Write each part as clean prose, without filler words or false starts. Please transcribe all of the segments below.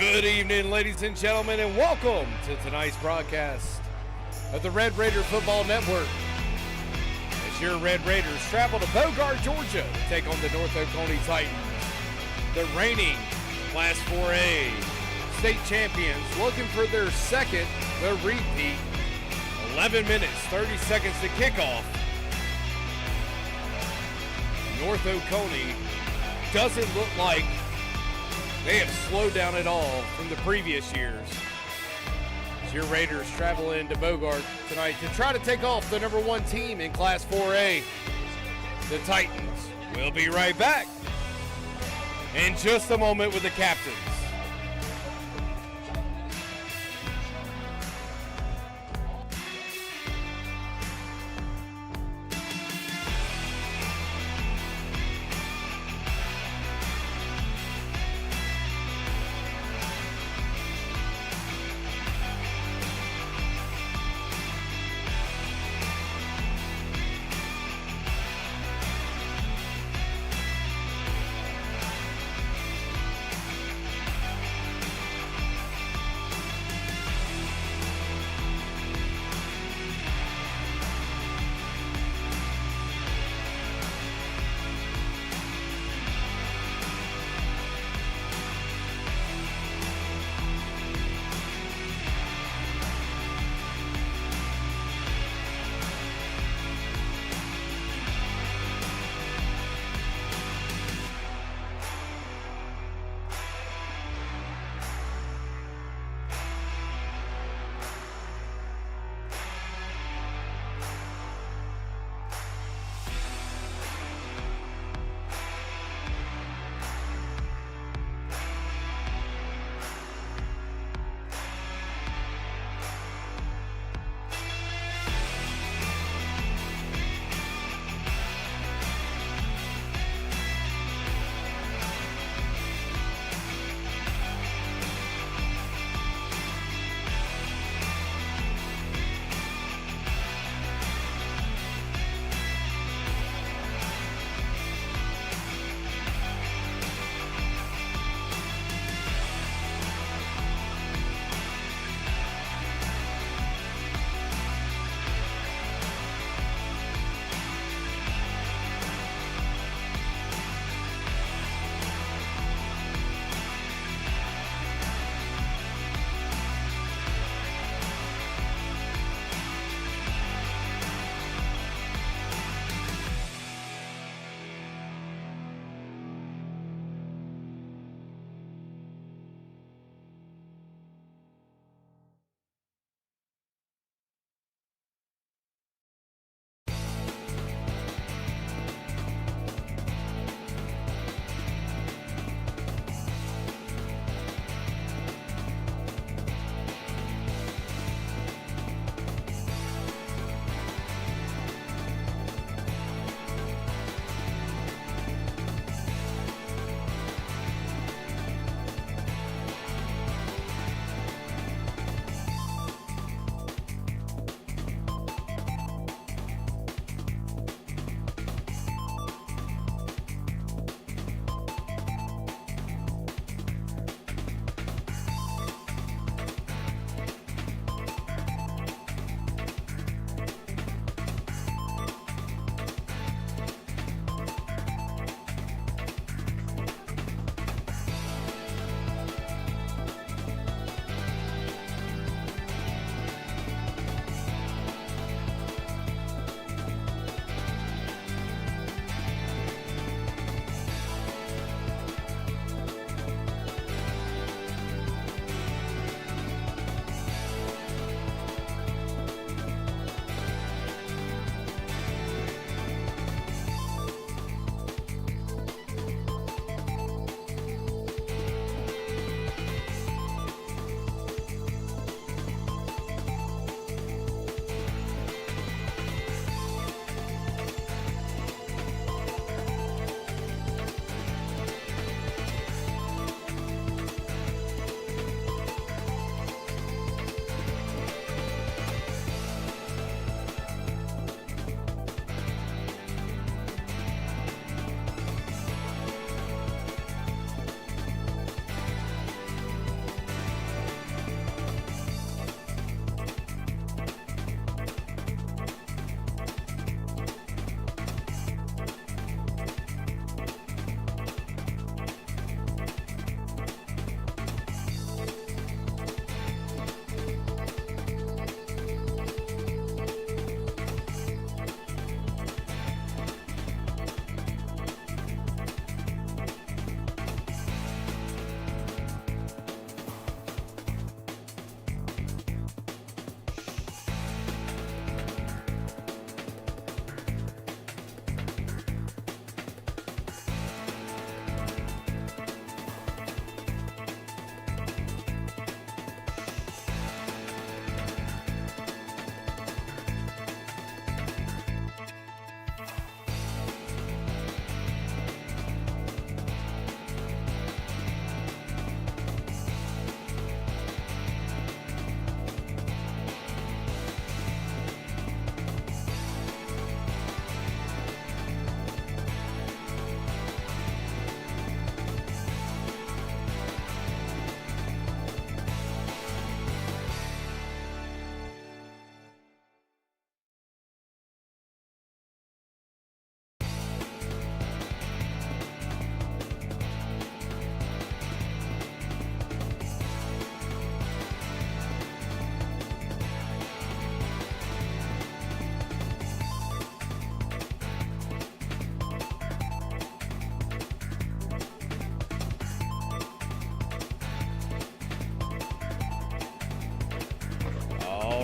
Good evening, ladies and gentlemen, and welcome to tonight's broadcast of the Red Raider Football Network. As your Red Raiders travel to Bogart, Georgia to take on the North Oconee Titans, the reigning Class 4A state champions looking for their second, the repeat. 11 minutes, 30 seconds to kickoff. North Oconee doesn't look like they have slowed down at all from the previous years. As your Raiders travel into Bogart tonight to try to take off the number one team in Class 4A, the Titans. We'll be right back in just a moment with the captains.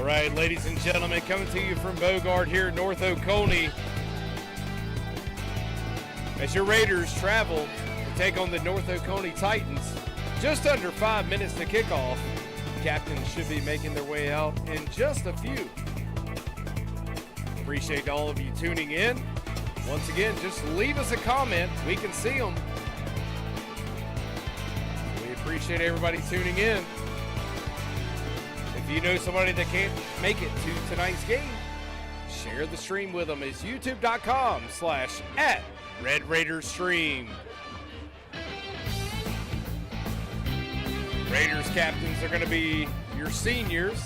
right, ladies and gentlemen, coming to you from Bogart here at North Oconee. As your Raiders travel to take on the North Oconee Titans, just under 5 minutes to kickoff. Captains should be making their way out in just a few. Appreciate all of you tuning in. Once again, just leave us a comment. We can see them. We appreciate everybody tuning in. If you know somebody that can't make it to tonight's game, share the stream with them. It's youtube.com/@RedRaidersStream. Raiders captains are going to be your seniors.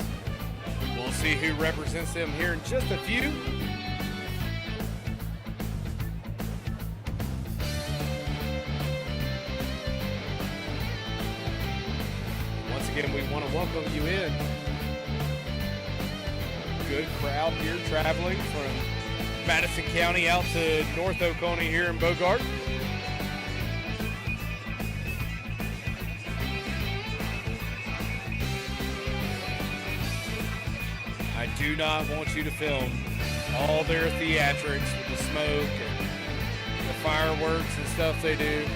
We'll see who represents them here in just a few. Once again, we want to welcome you in. Good crowd here traveling from Madison County out to North Oconee here in Bogart. I do not want you to film all their theatrics with the smoke and the fireworks and stuff they do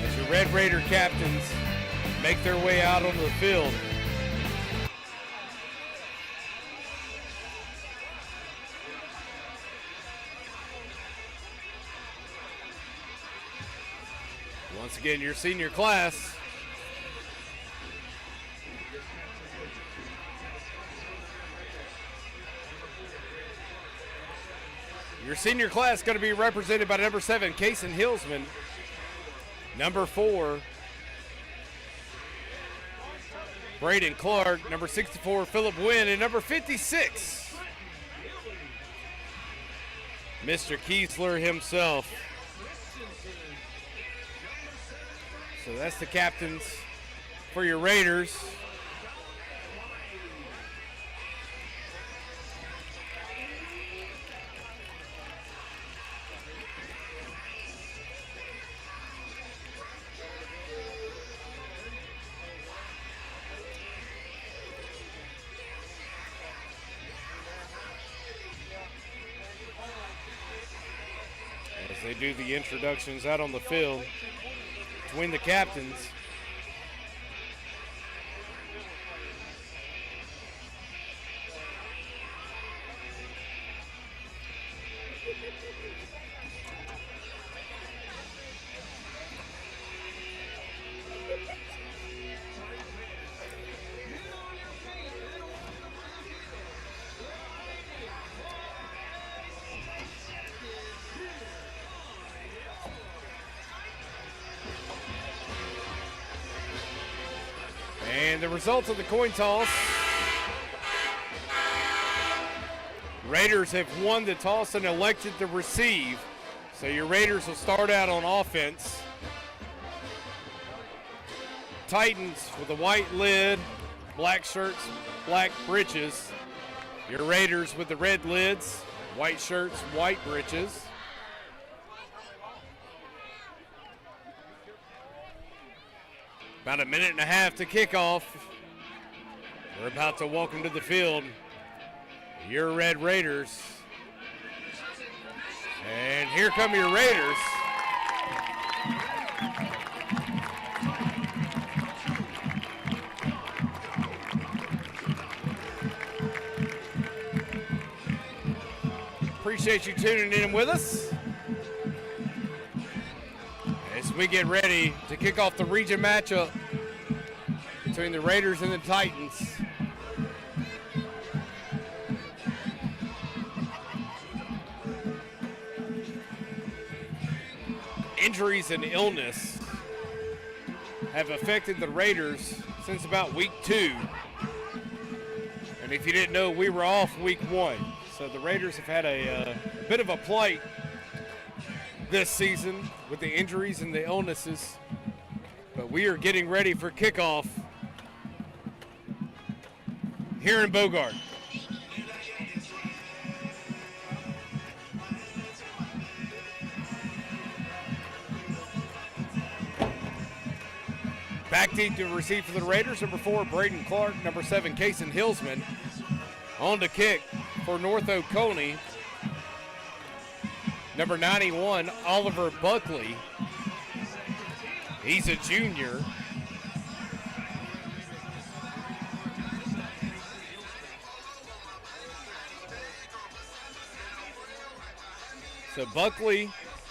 as your Red Raider captains make their way out onto the field. Once again, your senior class. Your senior class is going to be represented by number 7, Kason Hillsman. Number 4, Braden Clark. Number 64, Phillip Wynn. And number 56, Mr. Kiesler himself. So that's the captains for your Raiders. As they do the introductions out on the field between the captains. And the result of the coin toss, Raiders have won the toss and elected to receive. So your Raiders will start out on offense. Titans with a white lid, black shirts, black breeches. Your Raiders with the red lids, white shirts, white breeches. About a minute and a half to kick off. We're about to welcome to the field your Red Raiders. And here come your Raiders. Appreciate you tuning in with us as we get ready to kick off the region matchup between the Raiders and the Titans. Injuries and illness have affected the Raiders since about week 2. And if you didn't know, we were off week 1. So the Raiders have had a bit of a plight this season with the injuries and the illnesses. But we are getting ready for kickoff here in Bogart. Back deep to receive for the Raiders, number 4, Braden Clark. Number 7, Kason Hillsman. On the kick for North Oconee, number 91, Oliver Buckley. He's a junior. So Buckley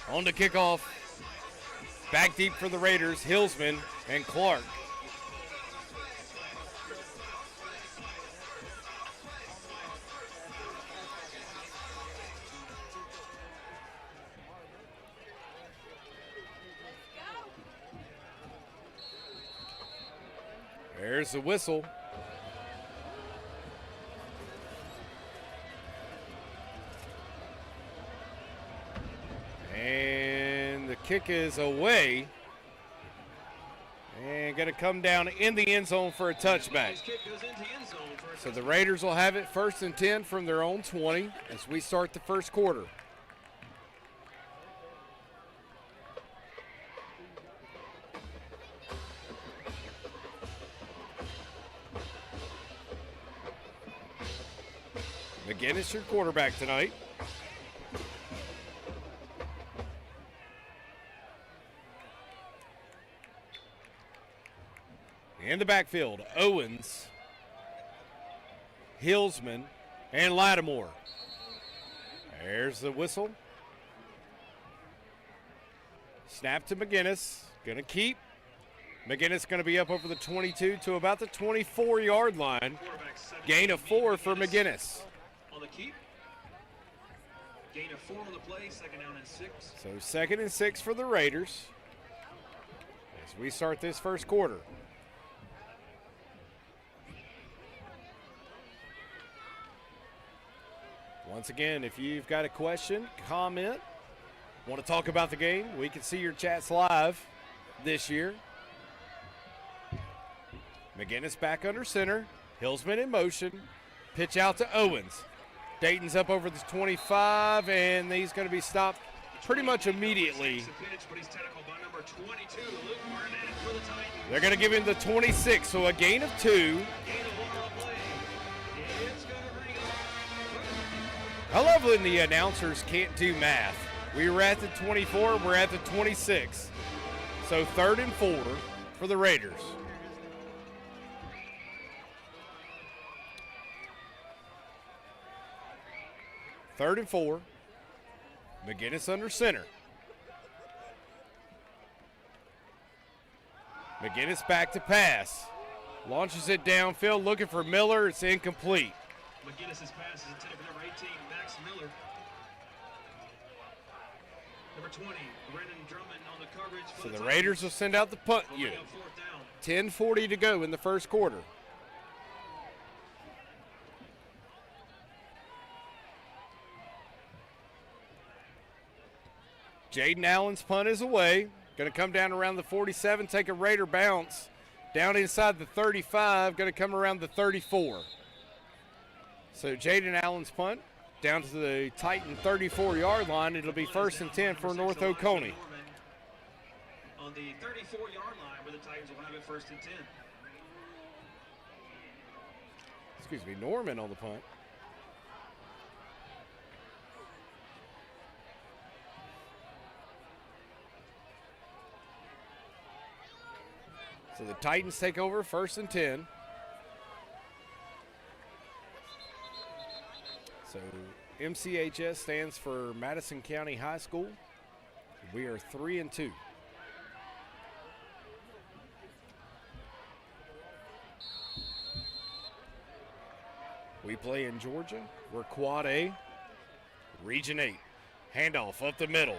on the kickoff. Back deep for the Raiders, Hillsman and Clark. There's the whistle. And the kick is away. And going to come down in the end zone for a touchback. So the Raiders will have it 1st and 10 from their own 20 as we start the first quarter. McGinnis, your quarterback tonight. In the backfield, Owens, Hillsman, and Lattimore. There's the whistle. Snap to McGinnis. Going to keep. McGinnis going to be up over the 22 to about the 24-yard line. Gain of 4 for McGinnis. On the keep. Gain of 4 on the play, 2nd down and 6. So 2nd and 6 for the Raiders as we start this first quarter. Once again, if you've got a question, comment, want to talk about the game, we can see your chats live this year. McGinnis back under center. Hillsman in motion. Pitch out to Owens. Dayton's up over the 25, and he's going to be stopped pretty much immediately. They're going to give him the 26, so a gain of 2. I love when the announcers can't do math. We were at the 24, we're at the 26. So 3rd and 4 for the Raiders. Third and 4. McGinnis under center. McGinnis back to pass. Launches it downfield, looking for Miller. It's incomplete. McGinnis' pass is intended for number 18, Max Miller. Number 20, Brennan Drummond on the coverage. So the Raiders will send out the punt unit. 10:40 to go in the first quarter. Jaden Allen's punt is away. Going to come down around the 47, take a Raider bounce. Down inside the 35, going to come around the 34. So Jaden Allen's punt down to the Titan 34-yard line. It'll be 1st and 10 for North Oconee. On the 34-yard line where the Titans will have it 1st and 10. Excuse me, Norman on the punt. So the Titans take over 1st and 10. So MCHS stands for Madison County High School. We are 3 and 2. We play in Georgia. We're Quad A, Region 8. Handoff up the middle.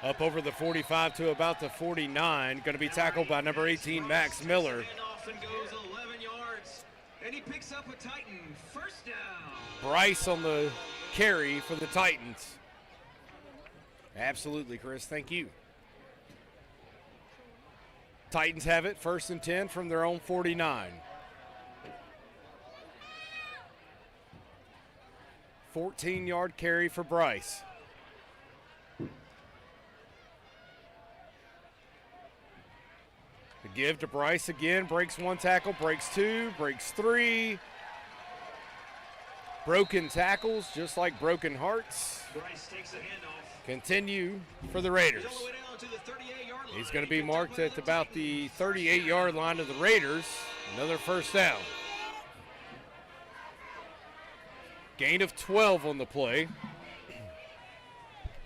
Up over the 45 to about the 49. Going to be tackled by number 18, Max Miller. And goes 11 yards, and he picks up a Titan 1st down. Bryce on the carry for the Titans. Absolutely, Chris. Thank you. Titans have it 1st and 10 from their own 49. 14-yard carry for Bryce. The give to Bryce again. Breaks 1 tackle, breaks 2, breaks 3. Broken tackles, just like broken hearts, Bryce takes a handoff. continue for the Raiders. All the way down to the 38-yard line. He's going to be marked at about the 38-yard line of the Raiders. Another first down. Gain of 12 on the play.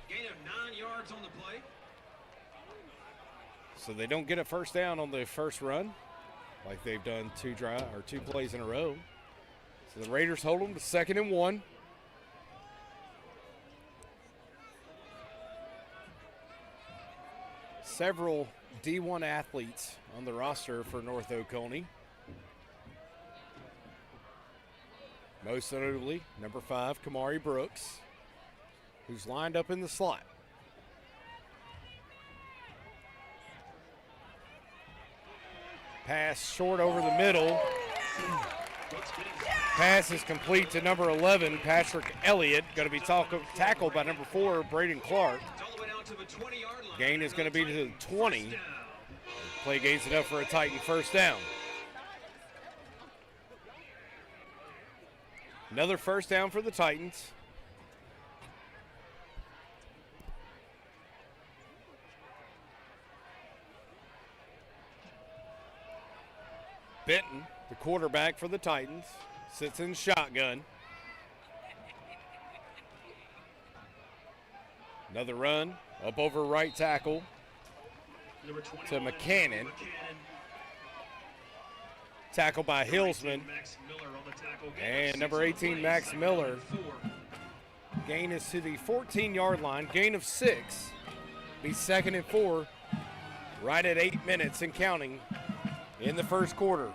Gain of 9 yards on the play. So they don't get a first down on the first run, like they've done two plays in a row. So the Raiders hold them to 2nd and 1. Several D1 athletes on the roster for North Oconee. Most notably, number 5, Kamari Brooks, who's lined up in the slot. Pass short over the middle. Pass is complete to number 11, Patrick Elliott. Going to be tackled by number 4, Braden Clark. Gain is going to be to the 20. Play gains enough for a Titan first down. Another first down for the Titans. Benton, the quarterback for the Titans, sits in shotgun. Another run up over right tackle to McCannon. Tackle by Hillsman. And number 18, Max Miller. Gain is to the 14-yard line. Gain of 6. Be 2nd and 4. Right at 8 minutes and counting in the first quarter.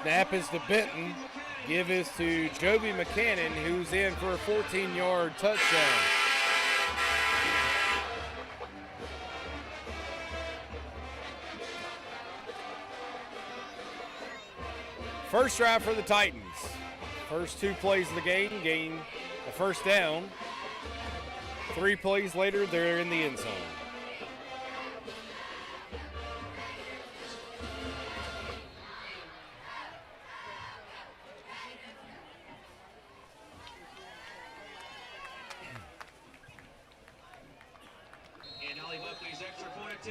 Snap is to Benton. Give is to Joby McCannon, who's in for a 14-yard touchdown. First drive for the Titans. First 2 plays of the game, gain a first down. 3 plays later, they're in the end zone.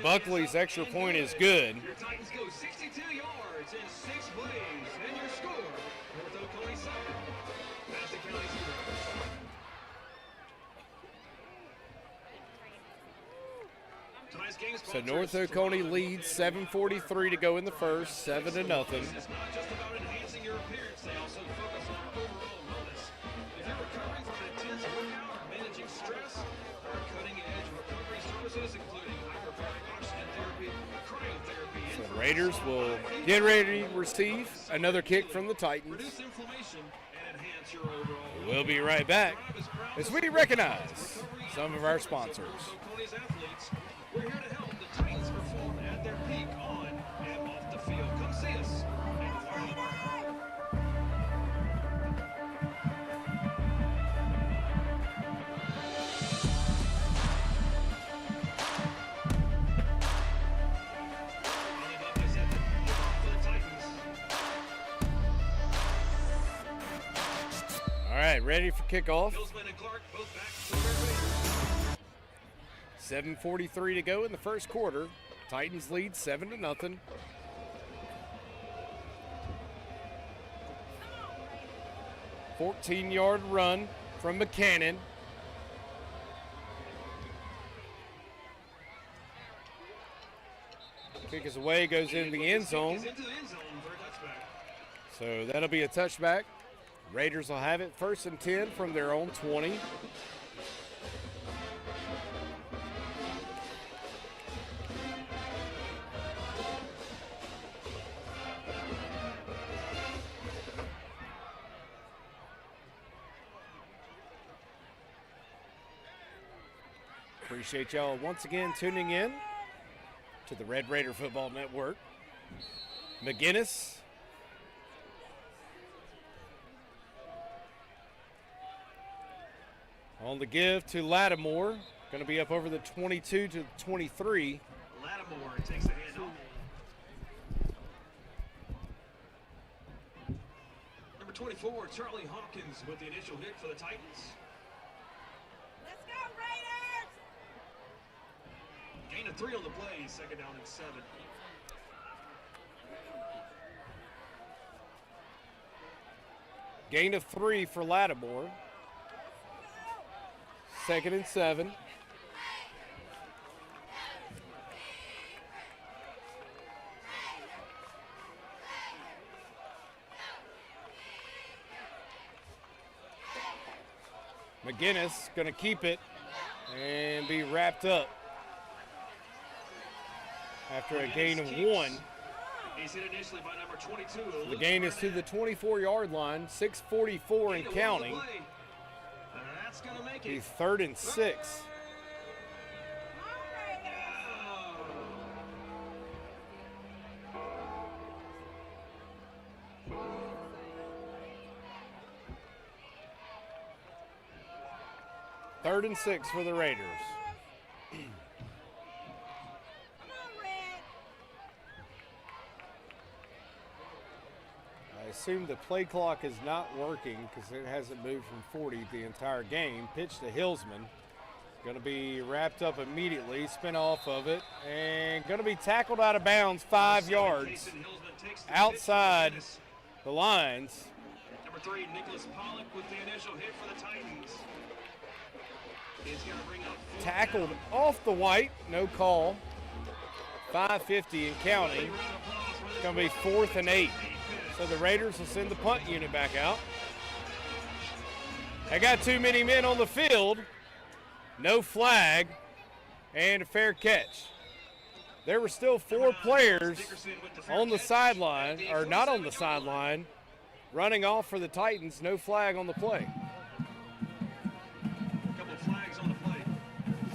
Buckley's extra point is good. Your Titans go 62 yards in 6 plays, and your score, North Oconee 7, Madison County 0. So North Oconee leads 7:43 to go in the first, 7-0. It's not just about enhancing your appearance, they also focus on overall wellness. If you're recovering from an intense workout or managing stress, there are cutting-edge recovery services including hyperbaric oxygen therapy, cryotherapy, So the Raiders will get ready to receive another kick from the Titans. reduce inflammation and enhance your overall. We'll be right back as we recognize some of our sponsors. Oconee's athletes, we're here to help the Titans perform at their peak on and off the field. Come see us at the Fire Department. All right, ready for kickoff. Hillsman and Clark both back to the Red Raiders. 7:43 to go in the first quarter. Titans lead 7-0. $14-yard run from McCannon. Kick is away, goes into the end zone. Into the end zone for a touchback. So that'll be a touchback. Raiders will have it 1st and 10 from their own 20. Appreciate y'all once again tuning in to the Red Raider Football Network. McGinnis On the give to Lattimore. Going to be up over the 22 to 23. Lattimore takes the handoff. Number 24, Charlie Hawkins with the initial hit for the Titans. Let's go, Raiders! Gain of 3 on the play, second down and 7. Gain of 3 for Lattimore. Second and 7. McGinnis going to keep it and be wrapped up after a gain of 1. He's hit initially by number 22. The gain is to the 24-yard line, 6:44 and counting. That's going to make Be it. 3rd and 6. Third and 6 for the Raiders. Come on, Red! I assume the play clock is not working because it hasn't moved from 40 the entire game. Pitch to Hillsman. Going to be wrapped up immediately, spin off of it, and going to be tackled out of bounds 5 yards outside the lines. Number 3, Nicholas Pollock with the initial hit for the Titans. He's going to bring up Tackled off the white, no call. 5:50 and counting. It's going to be 4th and 8. So the Raiders will send the punt unit back out. They got too many men on the field. No flag and a fair catch. There were still 4 players on the sideline, or not on the sideline, running off for the Titans. No flag on the play. a couple of flags on the play.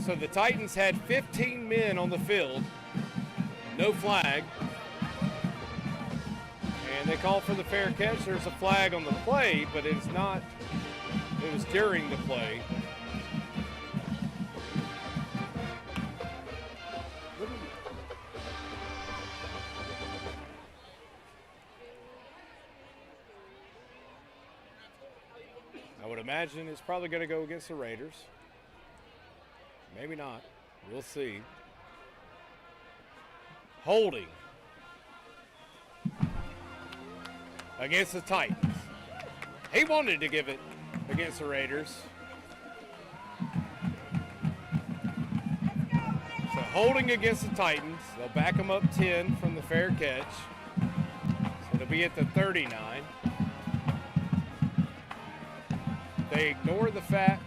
So the Titans had 15 men on the field. No flag. And they called for the fair catch. There's a flag on the play, but it's not. It was during the play. I would imagine it's probably going to go against the Raiders. Maybe not. We'll see. Holding against the Titans. He wanted to give it against the Raiders. So holding against the Titans. They'll back them up 10 from the fair catch. So it'll be at the 39. They ignore the fact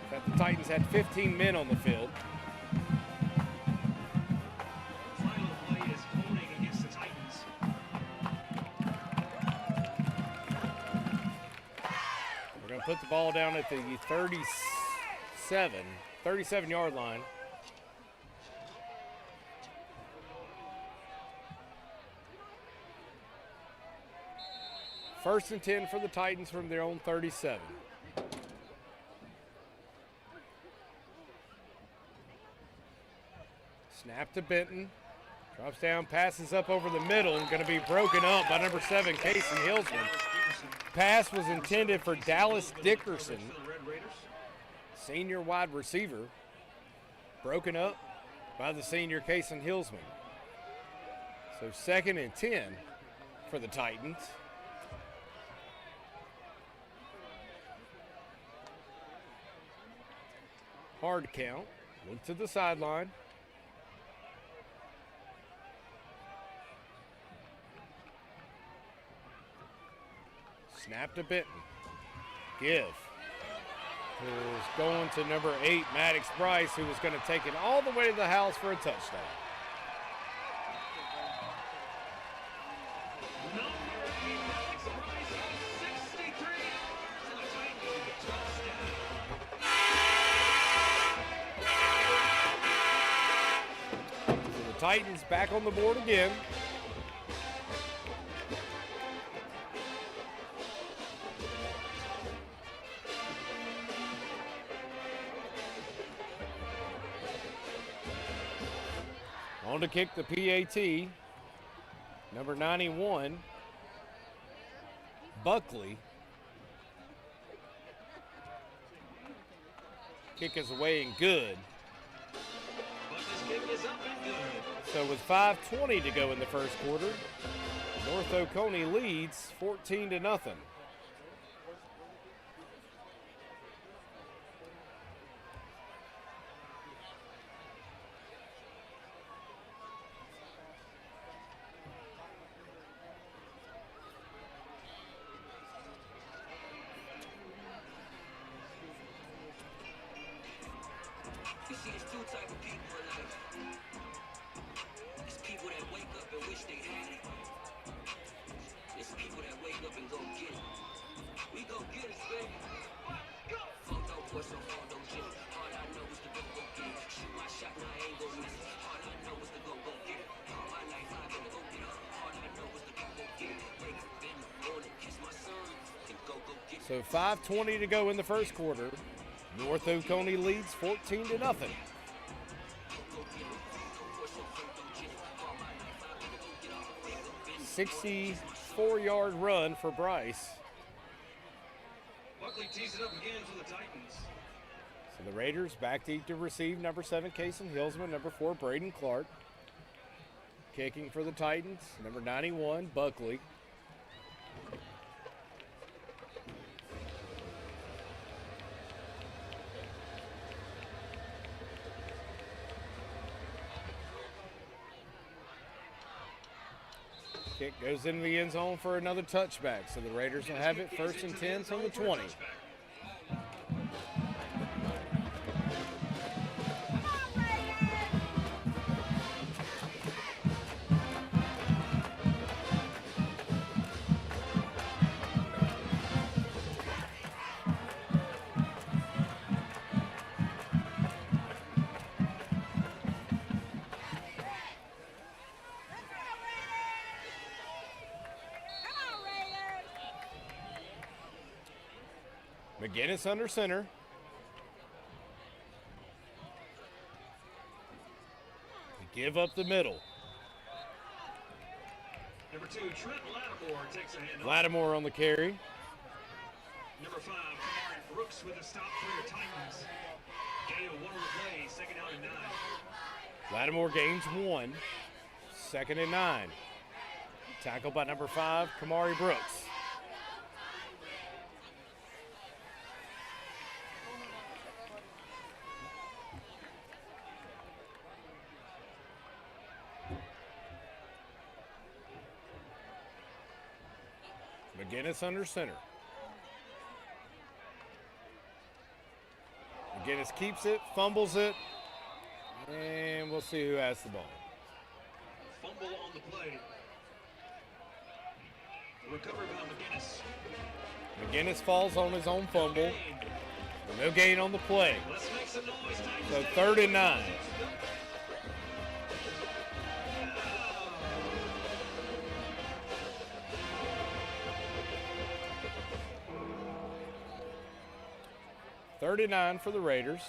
that the Titans had 15 men on the field. Final play is holding against the Titans. We're going to put the ball down at the 37-yard line. First and 10 for the Titans from their own 37. Snap to Benton. Drops down, passes up over the middle, and going to be broken up by number 7, Casey Hillsman. Pass was intended for Dallas Dickerson, senior wide receiver. Broken up by the senior Casey Hillsman. So 2nd and 10 for the Titans. Hard count. Look to the sideline. Snap to Benton. Give. Who's going to number 8, Maddox Bryce, who was going to take it all the way to the house for a touchdown. Number 8, Maddox Bryce, 63 yards and a Titan touchdown. So the Titans back on the board again. On to kick the PAT, number 91, Buckley. Kick is away and good. Buckley's kick is up and good. So with 5:20 to go in the first quarter, North Oconee leads 14-0. You see, there's two type of people in life. There's people that wake up and wish they had it. There's people that wake up and go get it. We go get it, baby. Fuck no push, no fall, no shit. All I know is to go get it. Shoot my shot, now I ain't gon' miss it. All I know is to go get it. All my life I've been go get it. All I know is to go get it. Wake up in the morning, kiss my son, and go get it. So 5:20 to go in the first quarter. North Oconee leads 14-0. 64-yard run for Bryce. Buckley tees it up again for the Titans. So the Raiders back deep to receive. Number 7, Kason Hillsman. Number 4, Braden Clark. Kicking for the Titans. Number 91, Buckley. Kick goes into the end zone for another touchback. So the Raiders will have it first and 10 from the 20. McGinnis under center. Give up the middle. Number 2, Trent Lattimore takes a handoff. Lattimore on the carry. Number 5, Kamari Brooks with a stop for the Titans. Gain of 1 on the play, second down and 9. Lattimore gains 1. Second and 9. Tackled by number 5, Kamari Brooks. McGinnis under center. McGinnis keeps it, fumbles it, and we'll see who has the ball. Fumble on the play. Recovered by McGinnis. McGinnis falls on his own fumble. No gain on the play. Let's make some noise, Titans. So 3rd and 9. Third and 9 for the Raiders.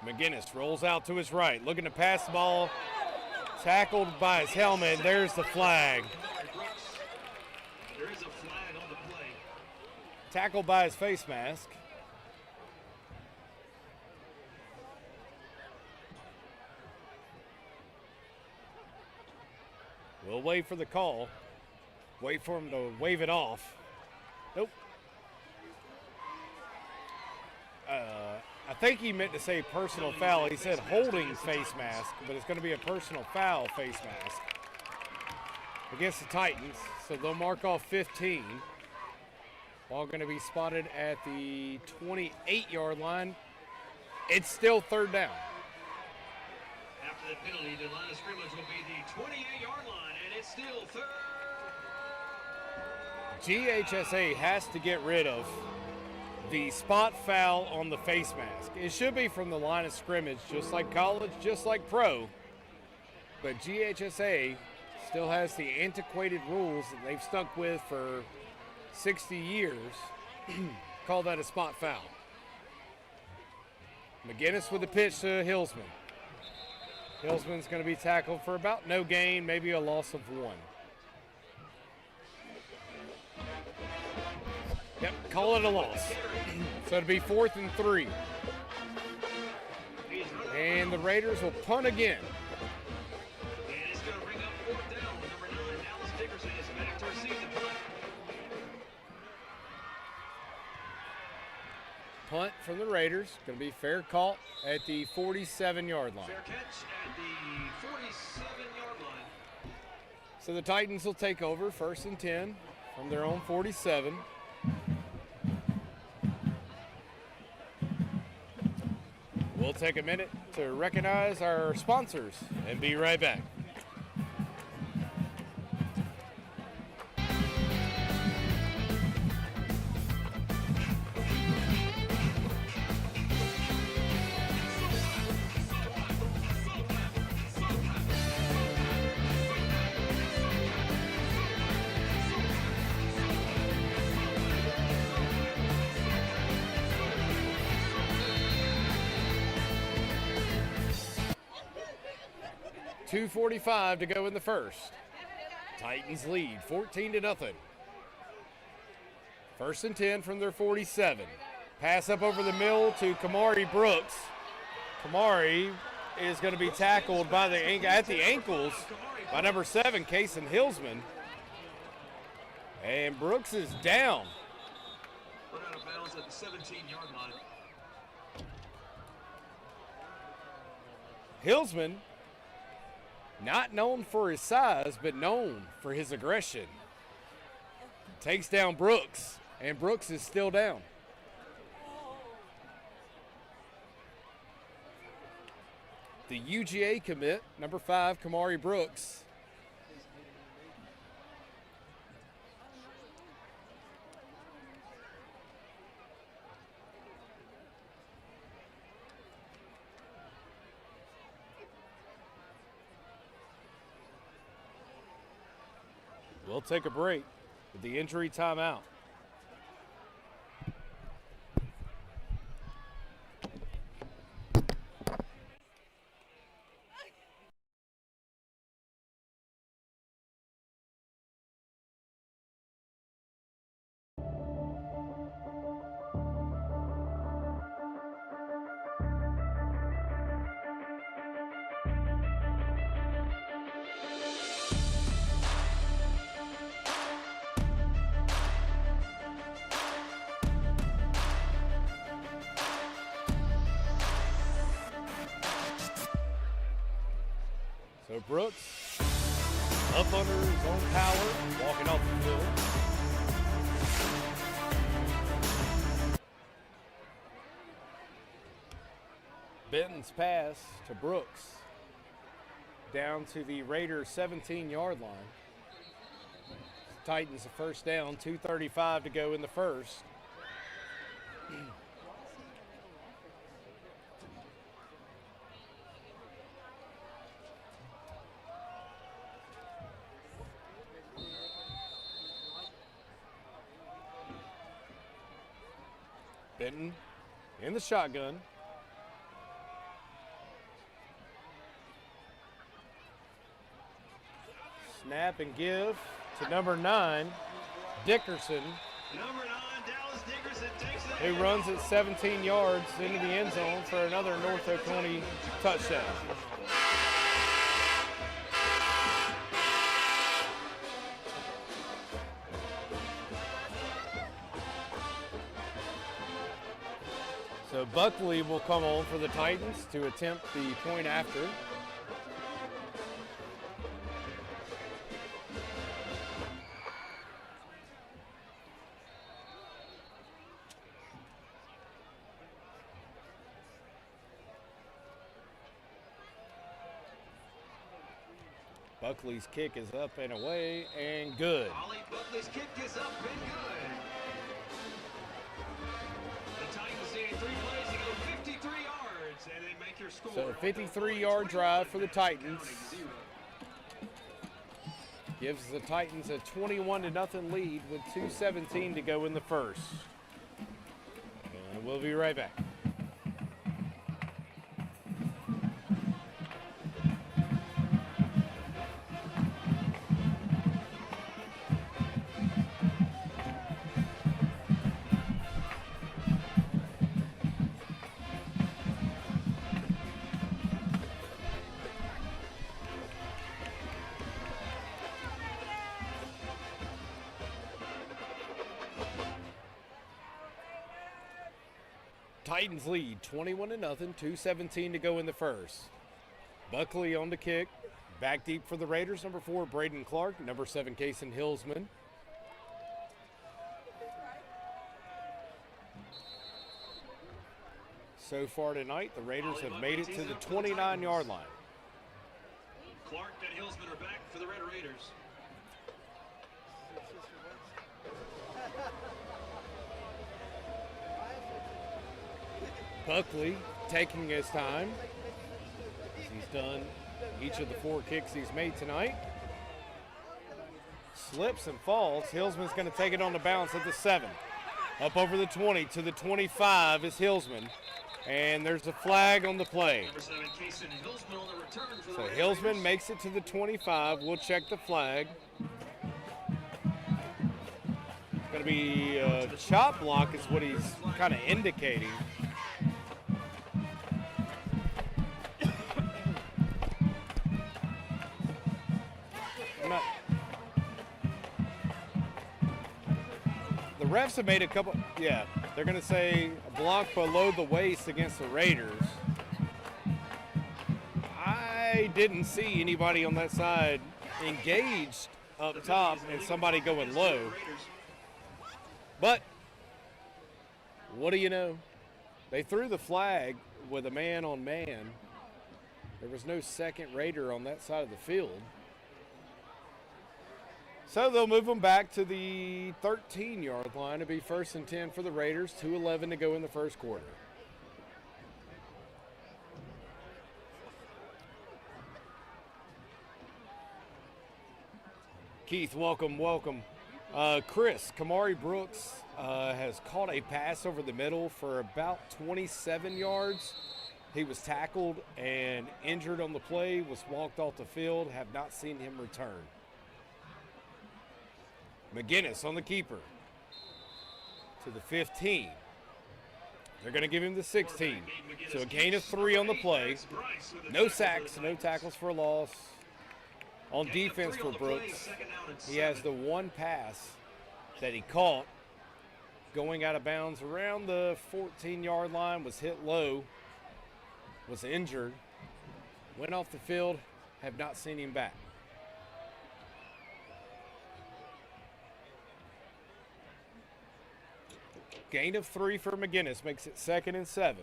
McGinnis rolls out to his right, looking to pass the ball. Tackled by his helmet. There's the flag. There is a flag on the play. Tackled by his face mask. We'll wait for the call. Wait for him to wave it off. Nope. I think he meant to say personal foul. He said holding face mask, but it's going to be a personal foul face mask against the Titans. So they'll mark off 15. Ball going to be spotted at the 28-yard line. It's still 3rd down. After the penalty, the line of scrimmage will be the 28-yard line, and it's still 3rd. GHSA has to get rid of the spot foul on the face mask. It should be from the line of scrimmage, just like college, just like pro. But GHSA still has the antiquated rules that they've stuck with for 60 years. Call that a spot foul. McGinnis with the pitch to Hillsman. Hillsman's going to be tackled for about no gain, maybe a loss of 1. Yep, call it a loss. So it'll be 4th and 3. And the Raiders will punt again. And it's going to bring up 4th down. Number 9, Dallas Dickerson is back to receive the punt. Punt from the Raiders. Going to be fair caught at the 47-yard line. Fair catch at the 47-yard line. So the Titans will take over 1st and 10 from their own 47. We'll take a minute to recognize our sponsors and be right back. .245 to go in the first. Titans lead 14-0. 1st and 10 from their 47. Pass up over the middle to Kamari Brooks. Kamari is going to be tackled by at the ankles by number 7, Kason Hillsman. And Brooks is down. Put out of bounds at the 17-yard line. Hillsman, not known for his size, but known for his aggression. Takes down Brooks, and Brooks is still down. The UGA commit, number 5, Kamari Brooks. We'll take a break with the injury timeout. So Brooks, up under his own power, walking off the field. Benton's pass to Brooks down to the Raiders' 17-yard line. Titans a first down, 2:35 to go in the first. Benton in the shotgun. Snap and give to number 9, Dickerson, Number 9, Dallas Dickerson takes it. who runs it 17 yards into the end zone for another North Oconee touchdown. So Buckley will come on for the Titans to attempt the point after. Buckley's kick is up and away and good. Ollie Buckley's kick is up and good. Say they make your score. So a 53-yard drive for the Titans. Gives the Titans a 21-0 lead with 2:17 to go in the first. And we'll be right back. Titans lead 21-0, 2:17 to go in the first. Buckley on the kick. Back deep for the Raiders, number 4, Braden Clark. Number 7, Kason Hillsman. So far tonight, the Raiders have made it to the 29-yard line. Clark and Hillsman are back for the Red Raiders. Buckley taking his time. He's done each of the 4 kicks he's made tonight. Slips and falls. Hillsman's going to take it on the bounce at the 7. Up over the 20 to the 25 is Hillsman. And there's a flag on the play. Number 7, Kason Hillsman on the return for the So Red Hillsman Raiders. makes it to the 25. We'll check the flag. It's going to be a chop block is what he's kind of indicating. The refs have made a couple, they're going to say a block below the waist against the Raiders. I didn't see anybody on that side engaged up top and somebody going low. But what do you know? They threw the flag with a man on man. There was no second Raider on that side of the field. So they'll move them back to the 13-yard line. It'll be 1st and 10 for the Raiders. 2:11 to go in the first quarter. Keith, welcome. Chris, Kamari Brooks has caught a pass over the middle for about 27 yards. He was tackled and injured on the play, was walked off the field, have not seen him return. McGinnis on the keeper to the 15. They're going to give him the 16. So a gain of 3 on the play. No sacks, no tackles for a loss. On defense for Brooks, he has the one pass that he caught going out of bounds around the 14-yard line, was hit low, was injured, went off the field, have not seen him back. Gain of 3 for McGinnis makes it 2nd and 7.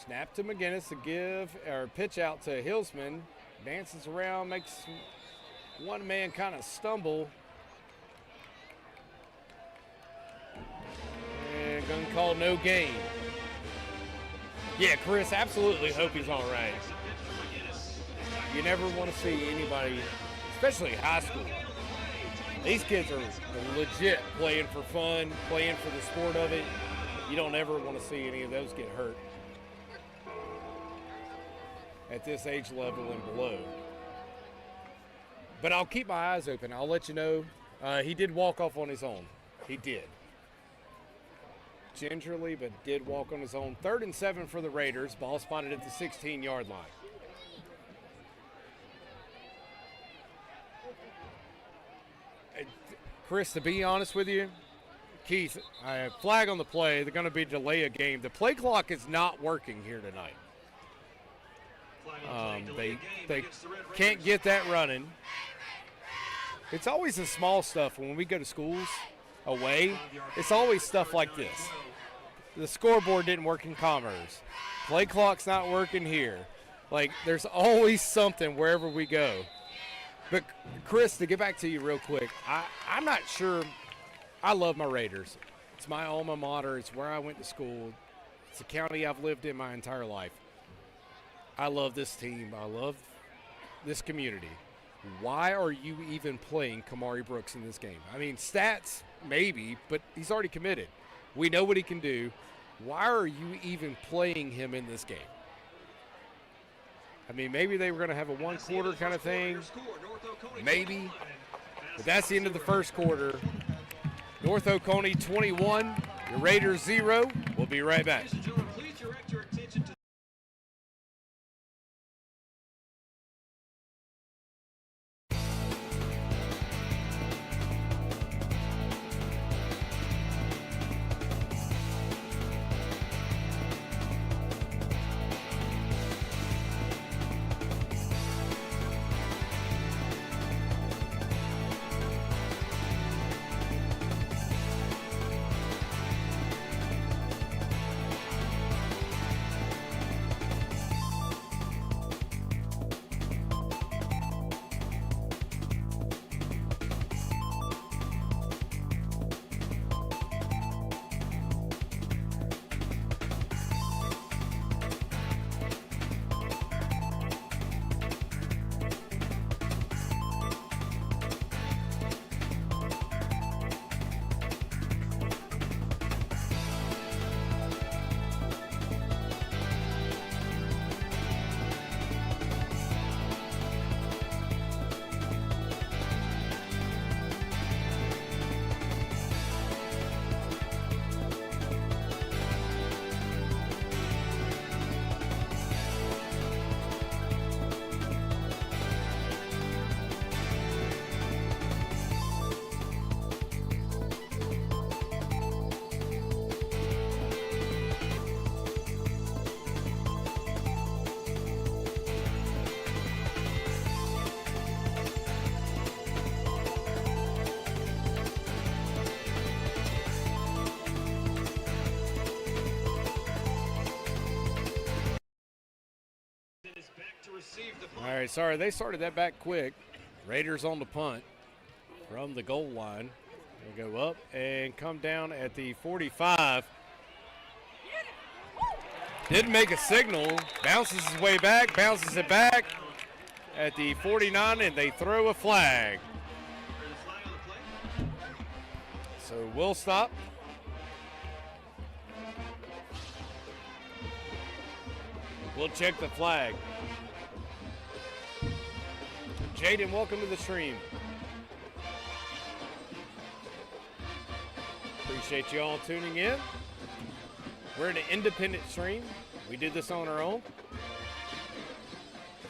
Snap to McGinnis to give, or pitch out to Hillsman. Dances around, makes one man kind of stumble. And going to call no gain. Yeah, Chris, absolutely hope he's all right. You never want to see anybody, especially high school. These kids are legit playing for fun, playing for the sport of it. You don't ever want to see any of those get hurt at this age level and below. But I'll keep my eyes open. I'll let you know. He did walk off on his own. He did. Gingerly, but did walk on his own. 3rd and 7 for the Raiders. Ball spotted at the 16-yard line. Chris, to be honest with you, Keith, flag on the play. They're going to be delay a game. The play clock is not working here tonight. They can't get that running. It's always the small stuff when we go to schools away. It's always stuff like this. The scoreboard didn't work in Commerce. Play clock's not working here. Like, there's always something wherever we go. But, Chris, to get back to you real quick, I'm not sure. I love my Raiders. It's my alma mater. It's where I went to school. It's a county I've lived in my entire life. I love this team. I love this community. Why are you even playing Kamari Brooks in this game? I mean, stats, maybe, but he's already committed. We know what he can do. Why are you even playing him in this game? I mean, maybe they were going to have a one-quarter kind of thing. Maybe. But that's the end of the first quarter. North Oconee 21, the Raiders 0. We'll be right back. Ladies and gentlemen, please direct your attention to All right, sorry, they started that back quick. Raiders on the punt from the goal line. They go up and come down at the 45. Didn't make a signal. Bounces his way back, bounces it back at the 49, and they throw a flag. So we'll stop. We'll check the flag. Jaden, welcome to the stream. Appreciate you all tuning in. We're an independent stream. We did this on our own.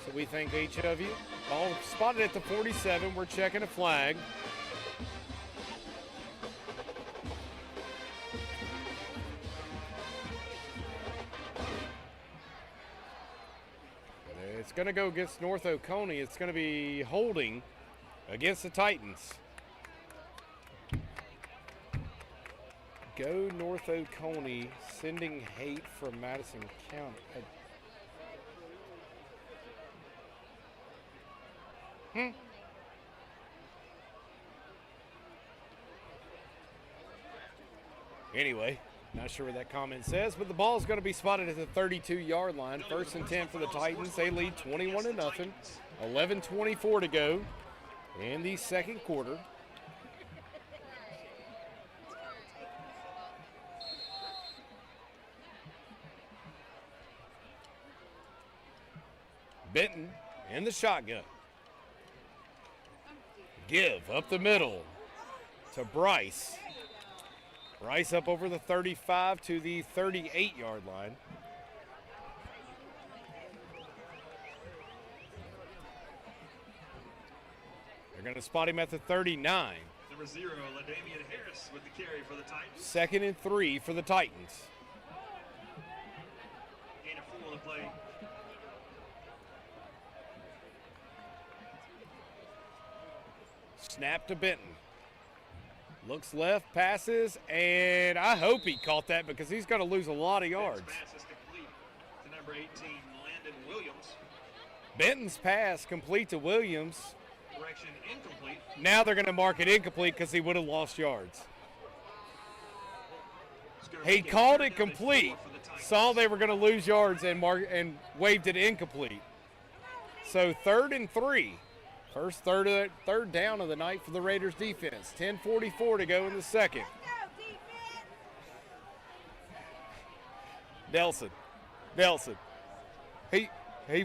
So we thank each of you. All spotted at the 47. We're checking a flag. It's going to go against North Oconee. It's going to be holding against the Titans. Go North Oconee, sending hate from Madison County. Anyway, not sure what that comment says, but the ball's going to be spotted at the 32-yard line. First and 10 for the Titans. They lead 21-0. 11:24 to go in the second quarter. Benton in the shotgun. Give up the middle to Bryce. Bryce up over the 35 to the 38-yard line. They're going to spot him at the 39. Number 0, LaDamian Harris with the carry for the Titans. 2nd and 3 for the Titans. Gain of 4 on the play. Snap to Benton. Looks left, passes, and I hope he caught that because he's going to lose a lot of yards. Pass is complete to number 18, Landon Williams. Benton's pass complete to Williams. Correction, incomplete. Now they're going to mark it incomplete because he would have lost yards. It's gonna He make it called third it down and complete, 4 for the Titans. saw they were going to lose yards and waved it incomplete. So 3rd and 3. First third down of the night for the Raiders defense. 10:44 to go in the second. Nelson. He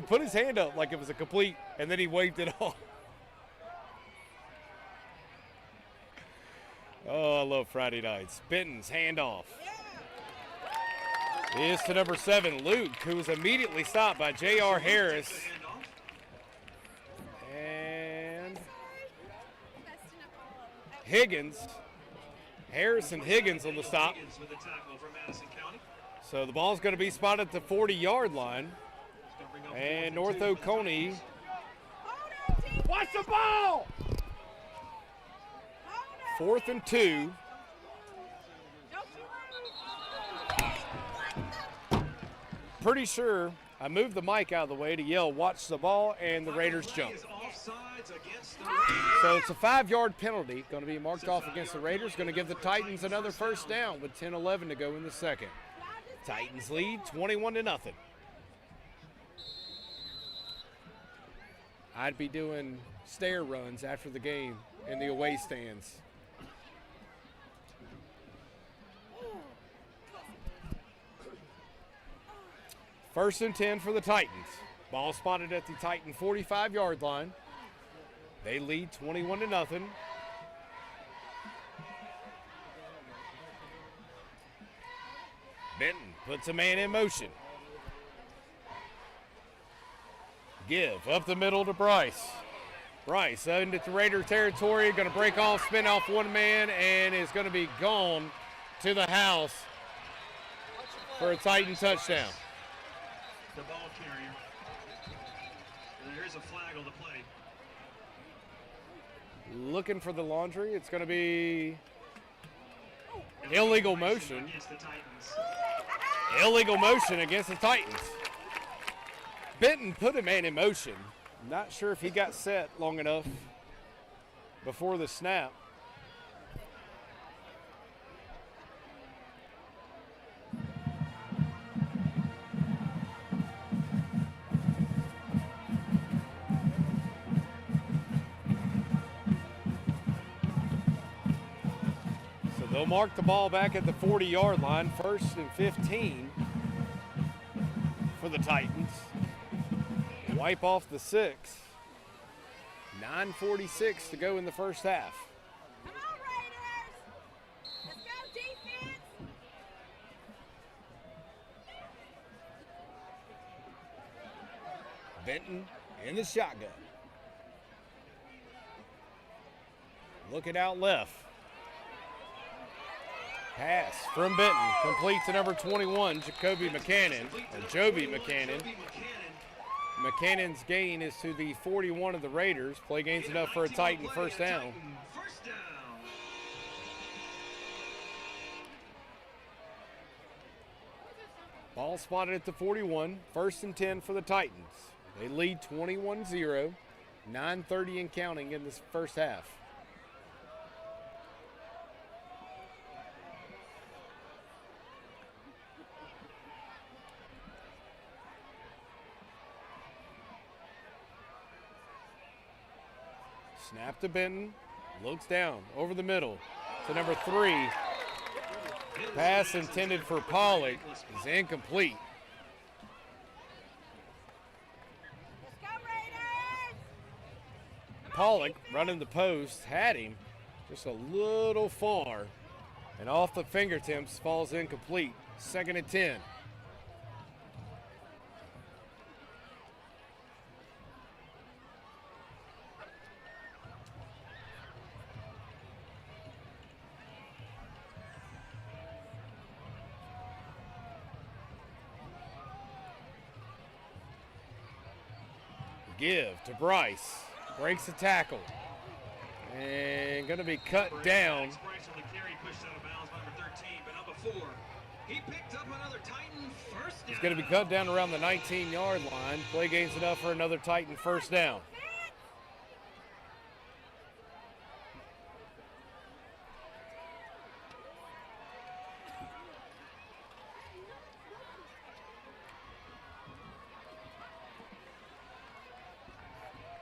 put his hand up like it was a complete, and then he waved it off. Oh, I love Friday nights. Benton's handoff is to number 7, Luke, who was immediately stopped by J.R. Harris. And Higgins. Harris and Higgins on the stop. Higgins with a tackle for Madison County. So the ball's going to be spotted at the 40-yard line. It's gonna bring up And 4th North and 2 for the Oconee. Titans. Watch the ball! 4th and 2. Pretty sure I moved the mic out of the way to yell, watch the ball, and the Raiders jump. Is offsides against the Raiders. So it's a 5-yard penalty, going to be marked off against the Raiders, going to give the Titans another first down with 10:11 to go in the second. Titans lead 21-0. I'd be doing stair runs after the game in the away stands. First and 10 for the Titans. Ball spotted at the Titan 45-yard line. They lead 21-0. Benton puts a man in motion. Give up the middle to Bryce. Bryce into the Raider territory, going to break off, spin off one man, and is going to be gone to the house for a Titan touchdown. The ball carrier. And there's a flag on the play. Looking for the laundry. It's going to be illegal motion. Against the Titans. Illegal motion against the Titans. Benton put a man in motion. Not sure if he got set long enough before the snap. So they'll mark the ball back at the 40-yard line, 1st and 15 for the Titans. Wipe off the 6. 9:46 to go in the first half. Come on, Raiders! Let's go, defense! Benton in the shotgun. Looking out left. Pass from Benton, complete to number 21, Joby McCannon's gain is to the 41 of the Raiders. Play gain's enough for a Titan first down. First down. Ball spotted at the 41, 1st and 10 for the Titans. They lead 21-0, 9:30 and counting in this first half. Snap to Benton, looks down, over the middle to number 3. Pass intended for Pollock is incomplete. Let's go, Raiders! Pollock running the post, had him just a little far, and off the fingertips falls incomplete. 2nd and 10. Give to Bryce. Breaks the tackle. And going to be cut down. Bryce on the carry, pushed out of bounds by number 13, but number 4. He picked up another Titan first down. He's going to be cut down around the 19-yard line. Play gain's enough for another Titan first down.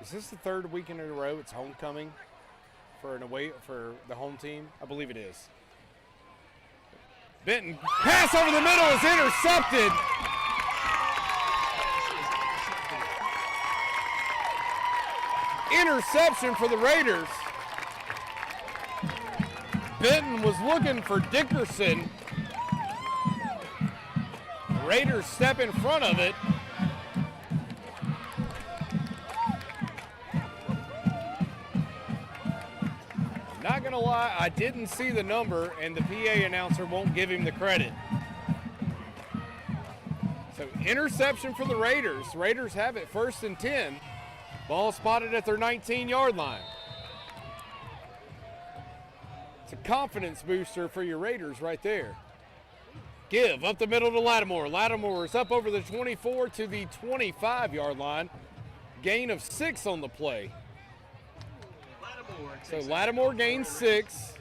Is this the third weekend in a row it's homecoming for the home team? I believe it is. Benton, pass over the middle is intercepted. Interception for the Raiders. Benton was looking for Dickerson. The Raiders step in front of it. Not gonna lie, I didn't see the number, and the PA announcer won't give him the credit. So interception for the Raiders. Raiders have it 1st and 10. Ball spotted at their 19-yard line. It's a confidence booster for your Raiders right there. Give up the middle to Lattimore. Lattimore is up over the 24 to the 25-yard line. Gain of 6 on the play. So Lattimore gains 6.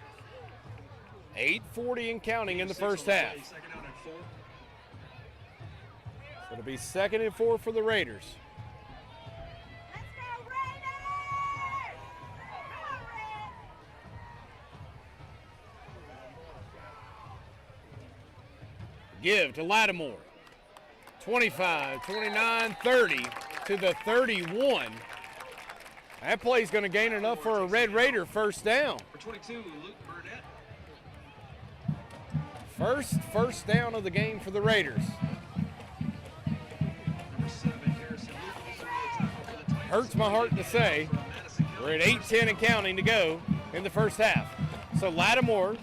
8:40 and counting in the first half. So it'll be 2nd and 4 for the Raiders. Let's go, Raiders! Come on, Red! Give to Lattimore. 25, 29, 30 to the 31. That play's going to gain enough for a Red Raider first down. For 22, Luke Burnett. First down of the game for the Raiders. Number 7, Harrison Luke. Hurts my heart to say, we're at 8:10 and counting to go in the first half. So Lattimore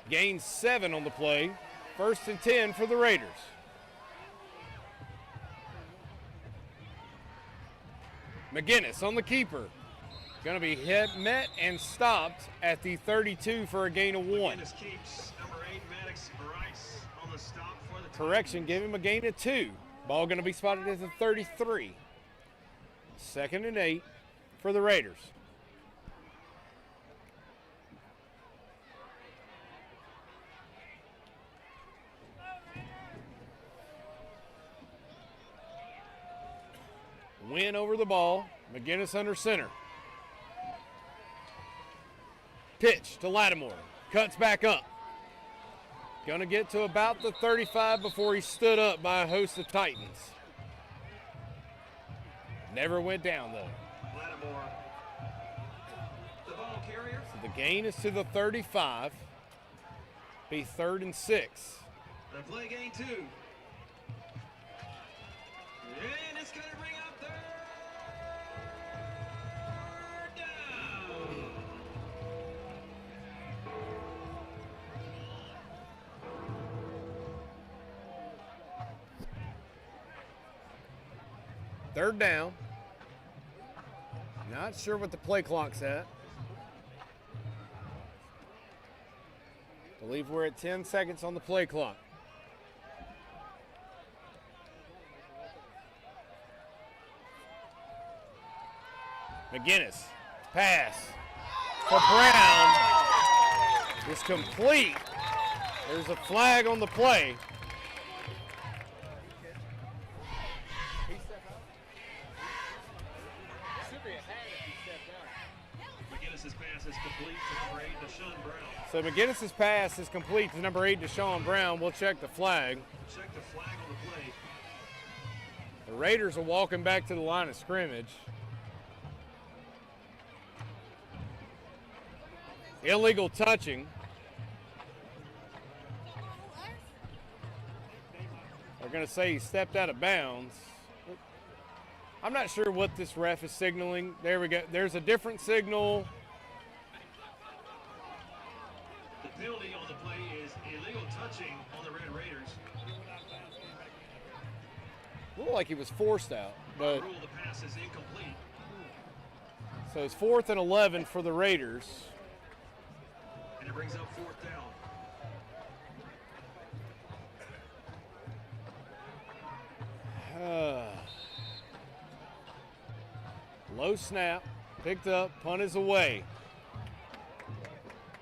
gains 7 on the play. 1st and 10 for the Raiders. McGinnis on the keeper. Going to be met and stopped at the 32 for a gain of 1. McGinnis keeps number 8, Maddox Rice on the stop for the Correction, give him a gain of 2. Ball going to be spotted at the 33. 2nd and 8 for the Raiders. Win over the ball. McGinnis under center. Pitch to Lattimore. Cuts back up. Going to get to about the 35 before he stood up by a host of Titans. Never went down, though. Lattimore. The ball carrier. So the gain is to the 35. Be 3rd and 6. The play gain 2. And it's going to bring up 3rd down. Third down. Not sure what the play clock's at. Believe we're at 10 seconds on the play clock. McGinnis, pass for Brown is complete. There's a flag on the play. McGinnis' pass is complete to number 8, Deshaun Brown. So McGinnis' pass is complete to number 8, Deshaun Brown. We'll check the flag. Check the flag on the play. The Raiders are walking back to the line of scrimmage. Illegal touching. They're going to say he stepped out of bounds. I'm not sure what this ref is signaling. There we go. There's a different signal. The penalty on the play is illegal touching on the Red Raiders. Looked like he was forced out, but Rule the pass is incomplete. so it's 4th and 11 for the Raiders. And it brings up 4th down. Low snap, picked up, punt is away.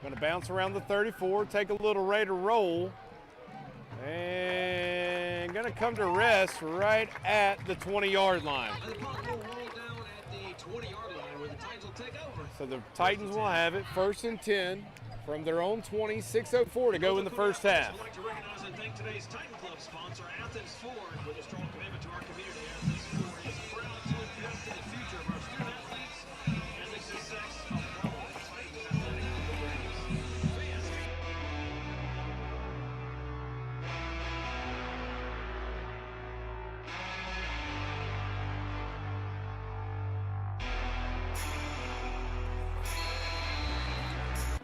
Going to bounce around the 34, take a little Raider roll, and going to come to rest right at the 20-yard line. The punt will roll down at So the Titans will have it 1st and 10 from their own 20, 6:04 to go in the first half. I'd like to recognize and thank today's Titan Club sponsor, Athens Ford, with a strong commitment to our community. Athens Ford is proud to invest in the future of our student athletes and the success of relevant Titan athletic programs. Fans,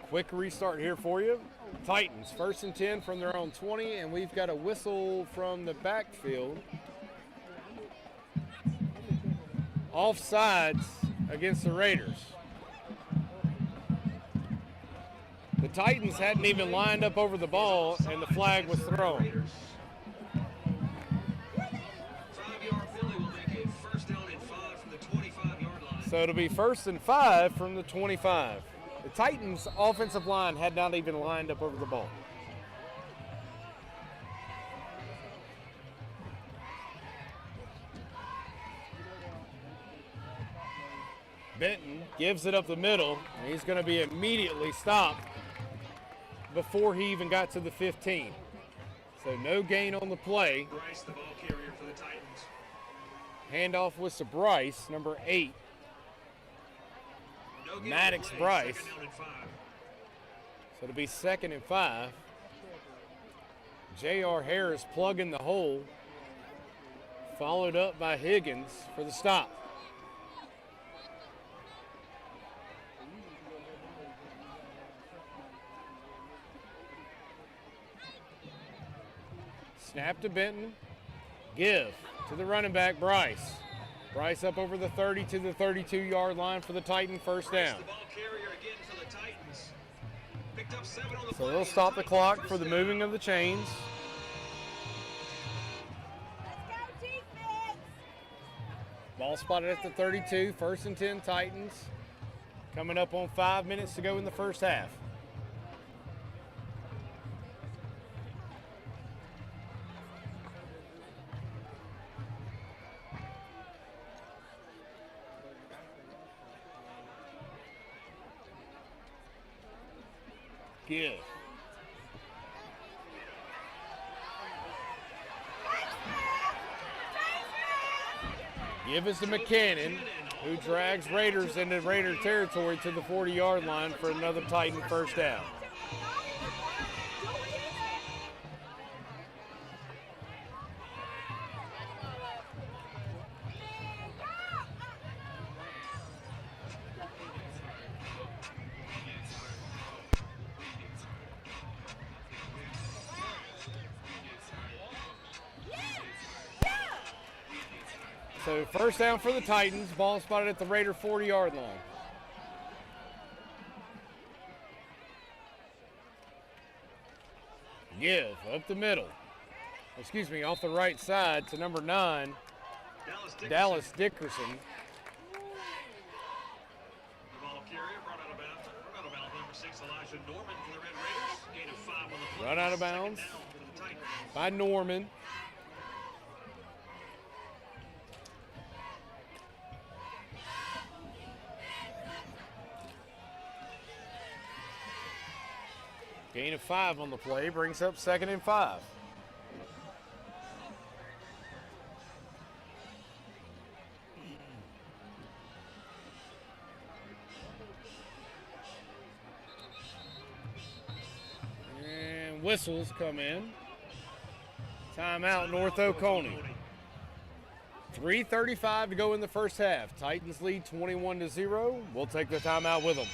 Quick restart here for you. Titans 1st and 10 from their own 20, and we've got a whistle from the backfield. Offsides against the Raiders. The Titans hadn't even lined up over the ball, and the flag was thrown. 5-yard penalty will make it first down and 5 from the 25-yard line. So it'll be 1st and 5 from the 25. The Titans' offensive line had not even lined up over the ball. Benton gives it up the middle, and he's going to be immediately stopped before he even got to the 15. So no gain on the play. Bryce, the ball carrier for the Titans. Handoff was to Bryce, number 8. No gain Maddox on the play, Bryce. 2nd down and 5. So it'll be 2nd and 5. J.R. Harris plugging the hole, followed up by Higgins for the stop. Snap to Benton. Give to the running back, Bryce. Bryce up over the 30 to the 32-yard line for the Titan first down. The ball carrier again for the Titans. Picked up 7 on the So play. they'll stop the Titans clock first for the down. moving of the chains. Let's go defense. Ball spotted at the 32, 1st and 10 Titans. Coming up on 5 minutes to go in the first half. Give. Give is to McCannon, who drags Raiders into Raider territory to the 40-yard line for another Titan first down. So first down for the Titans, ball spotted at the Raider 40-yard line. Give up the middle. Excuse me, off the right side to number 9, Dallas Dickerson. The ball carrier brought out of bounds. Brought out of bounds, number 6, Elijah Norman for the Red Raiders. Gain of 5 on the play. Run out of 2nd bounds down for the Titans. by Norman. Gain of 5 on the play brings up 2nd and 5. And whistles come in. Timeout, North Oconee. 3:35 to go in the first half. Titans lead 21-0. We'll take the timeout with them.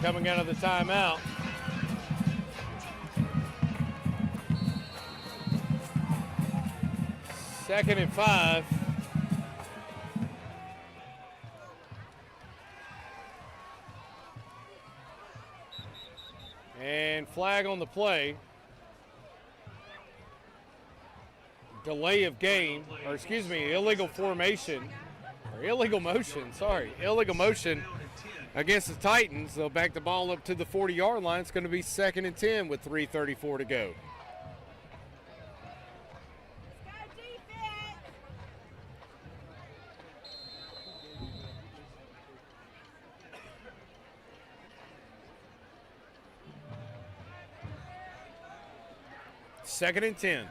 coming out of the timeout. Second and 5. And flag on the play. Delay of game, or excuse me, illegal formation, or illegal motion, illegal motion against the Titans. They'll back the ball up to the 40-yard line. It's going to be 2nd and 10 with 3:34 to go. Second and 10.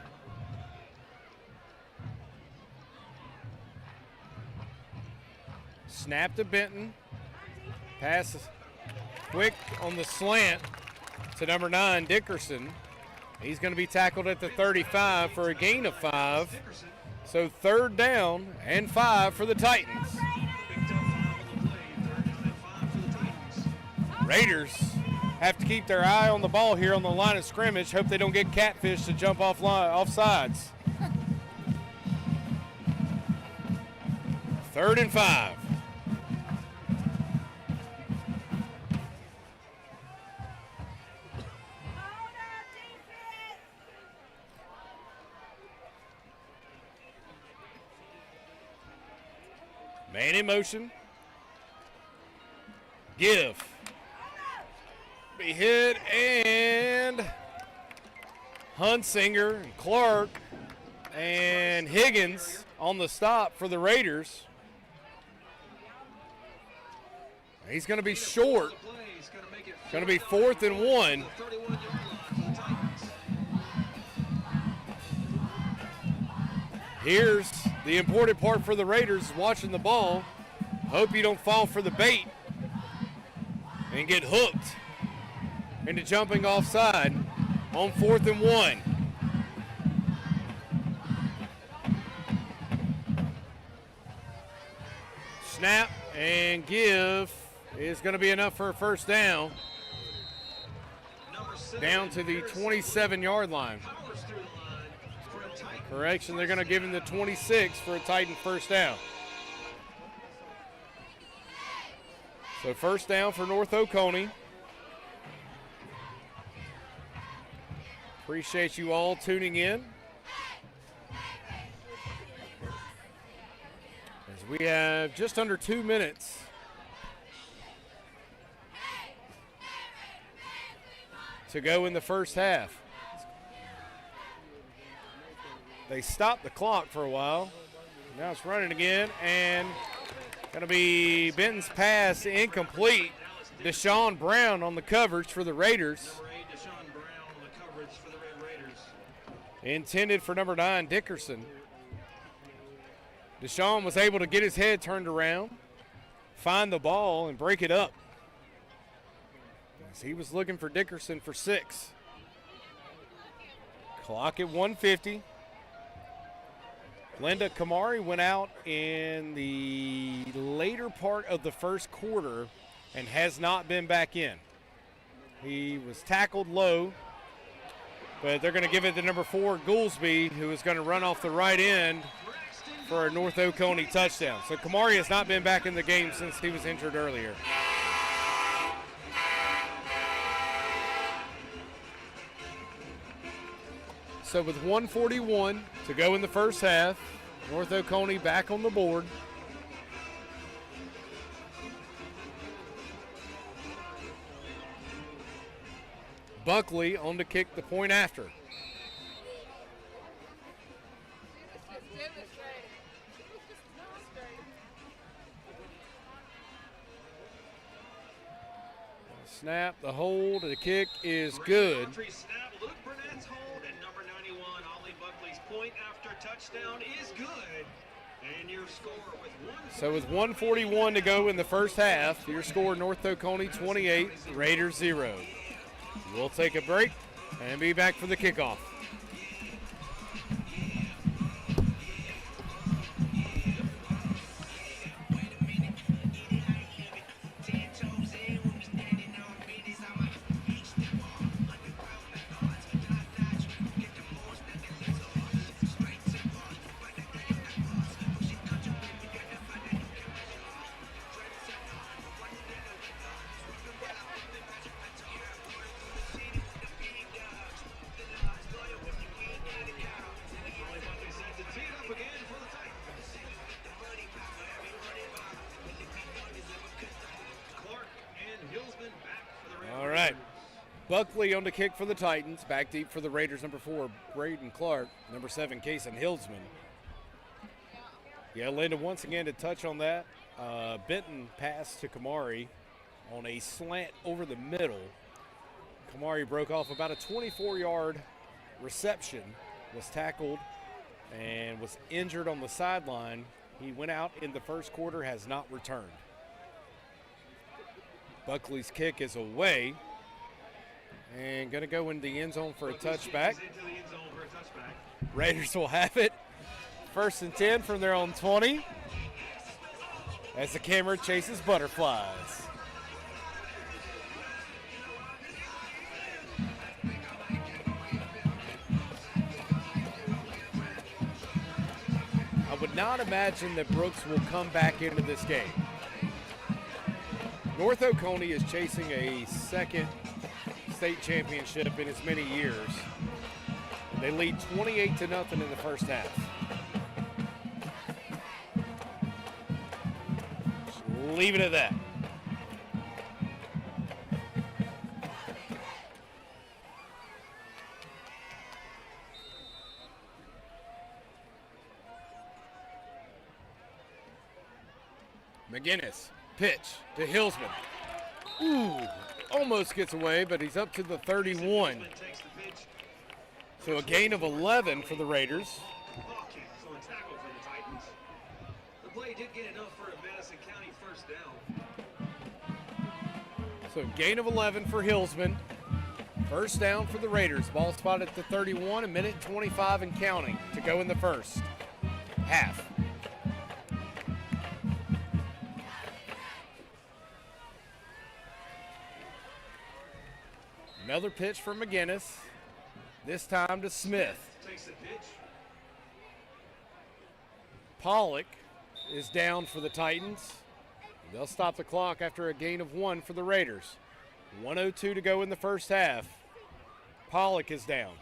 Snap to Benton. Pass quick on the slant to number 9, Dickerson. He's going to be tackled at the 35 for a gain of 5. So 3rd down and 5 for the Titans. Raiders have to keep their eye on the ball here on the line of scrimmage. Hope they don't get catfish to jump off sides. 3rd and 5. Man in motion. Give. Be hit, and Hunsinger and Clark and Higgins on the stop for the Raiders. He's going to be short. Going to be 4th and 1. Here's the important part for the Raiders watching the ball. Hope you don't fall for the bait and get hooked into jumping offside on 4th and 1. Snap and give is going to be enough for a 1st down. Down to the 27-yard line. Correction, they're going to give him the 26 for a Titan 1st down. So 1st down for North Oconee. Appreciate you all tuning in. As we have just under 2 minutes to go in the first half. They stopped the clock for a while. Now it's running again, and going to be Benton's pass incomplete. Deshaun Brown on the coverage for the Raiders. Intended for number 9, Dickerson. Deshaun was able to get his head turned around, find the ball, and break it up. As he was looking for Dickerson for 6. Clock at 1:50. Linda Kamari went out in the later part of the first quarter and has not been back in. He was tackled low, but they're going to give it to number 4, Goolsby, who is going to run off the right end for a North Oconee touchdown. So Kamari has not been back in the game since he was injured earlier. So with 1:41 to go in the first half, North Oconee back on the board. Buckley on to kick the point after. Snap, the hold, the kick is good. Touchdown is good. And your score with So with 1:41 to go in the first half, your score North Oconee 28, Raiders 0. We'll take a break and be back for the kickoff. Buckley on the kick for the Titans. Back deep for the Raiders, number 4, Braden Clark. Number 7, Kason Hilsman. Yeah, Linda, once again to touch on that. Benton pass to Kamari on a slant over the middle. Kamari broke off about a 24-yard reception, was tackled, and was injured on the sideline. He went out in the first quarter, has not returned. Buckley's kick is away and going to go in the end zone for a touchback. Raiders will have it. 1st and 10 from their own 20 as the camera chases butterflies. I would not imagine that Brooks will come back into this game. North Oconee is chasing a second state championship in as many years. They lead 28-0 in the first half. Just leave it at that. McGinnis, pitch to Hilsman. Ooh, almost gets away, but he's up to the 31. So a gain of 11 for the Raiders. So a tackle for the Titans. The play did get enough for a Madison County first down. So gain of 11 for Hilsman. First down for the Raiders. Ball spotted at the 31, a minute 25 and counting to go in the first half. Another pitch for McGinnis, this time to Smith. Takes the pitch. Pollock is down for the Titans. They'll stop the clock after a gain of 1 for the Raiders. 1:02 to go in the first half. Pollock is down.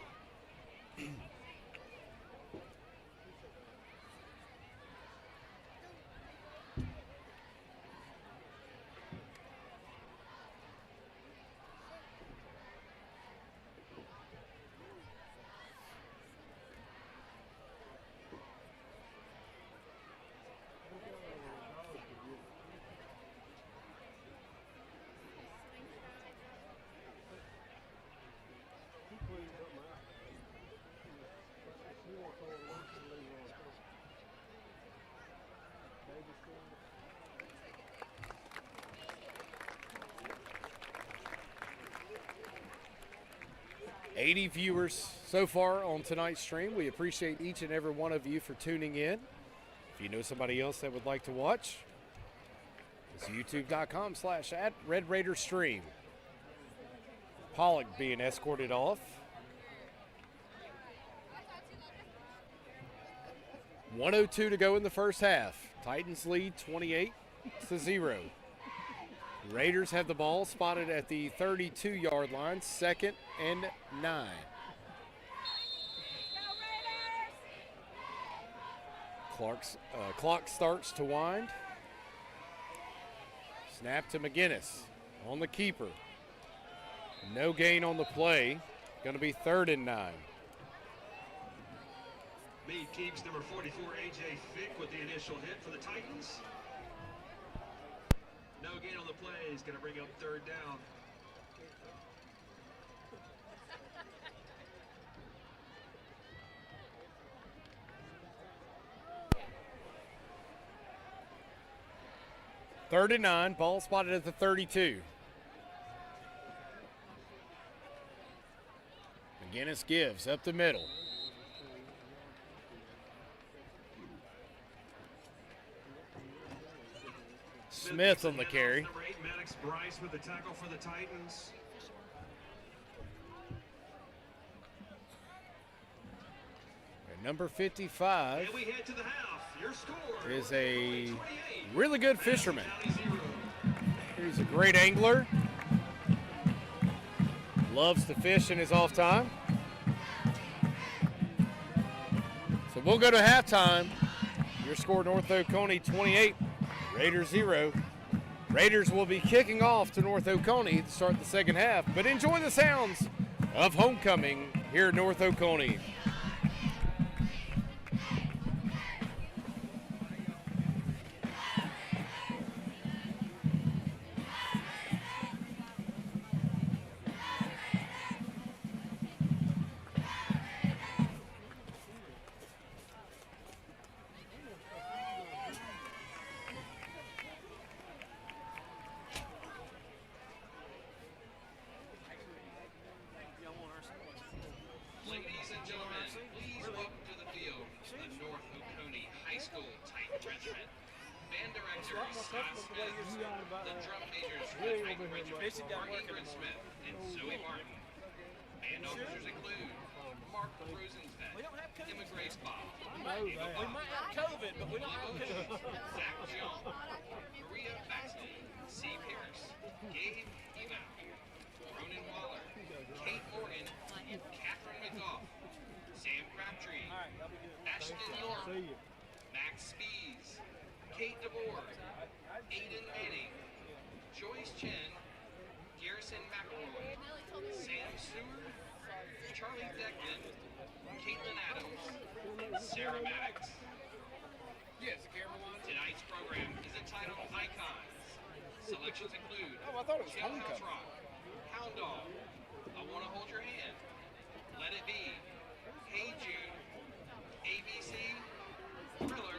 $80 viewers so far on tonight's stream. We appreciate each and every one of you for tuning in. If you know somebody else that would like to watch, it's youtube.com/@RedRaiderStream. Pollock being escorted off. 1:02 to go in the first half. Titans lead 28-0. Raiders have the ball spotted at the 32-yard line, 2nd and 9. Clock starts to wind. Snap to McGinnis on the keeper. No gain on the play. Going to be 3rd and 9. Meade keeps number 44, A.J. Fick, with the initial hit for the Titans. No gain on the play. He's going to bring up 3rd down. Third and 9. Ball spotted at the 32. McGinnis gives up the middle. Smith on the carry. Number 8, Maddox Bryce with the tackle for the Titans. And number 55 And we head to the half. Your score is a 28. really good fisherman. County 0. He's a great angler. Loves to fish in his off time. So we'll go to halftime. Your score, North Oconee 28, Raiders 0. Raiders will be kicking off to North Oconee to start the second half, but enjoy the sounds of homecoming here at North Oconee. Ladies and gentlemen, please welcome to the field the North Oconee High School tight regiment. Band director Scott Smith, the drum majors for the tight regiment are Ingrid Smith and Zoe Martin. Band officers include Mark Rosenzweig, Emma Grace Bob, We might have COVID, but we don't have COVID. Zach Young, Maria Baxley, C. Pierce, Gabe Email, Ronan Waller, Kate Morgan, Catherine McGough, Sam Crabtree, Ashton York, Max Spees, Kate DeBoer, Aiden Manning, Joyce Chen, Garrison McElroy, Sam Stewart, Charlie Deckman, Caitlin Adams, Sarah Maddox. Yes, the camera line. Tonight's program is entitled Icons. Selections include Oh, I thought it was Jailhouse Homecoming. Rock, Hound Dog, I Wanna Hold Your Hand, Let It Be, Hey Jude, ABC, Thriller,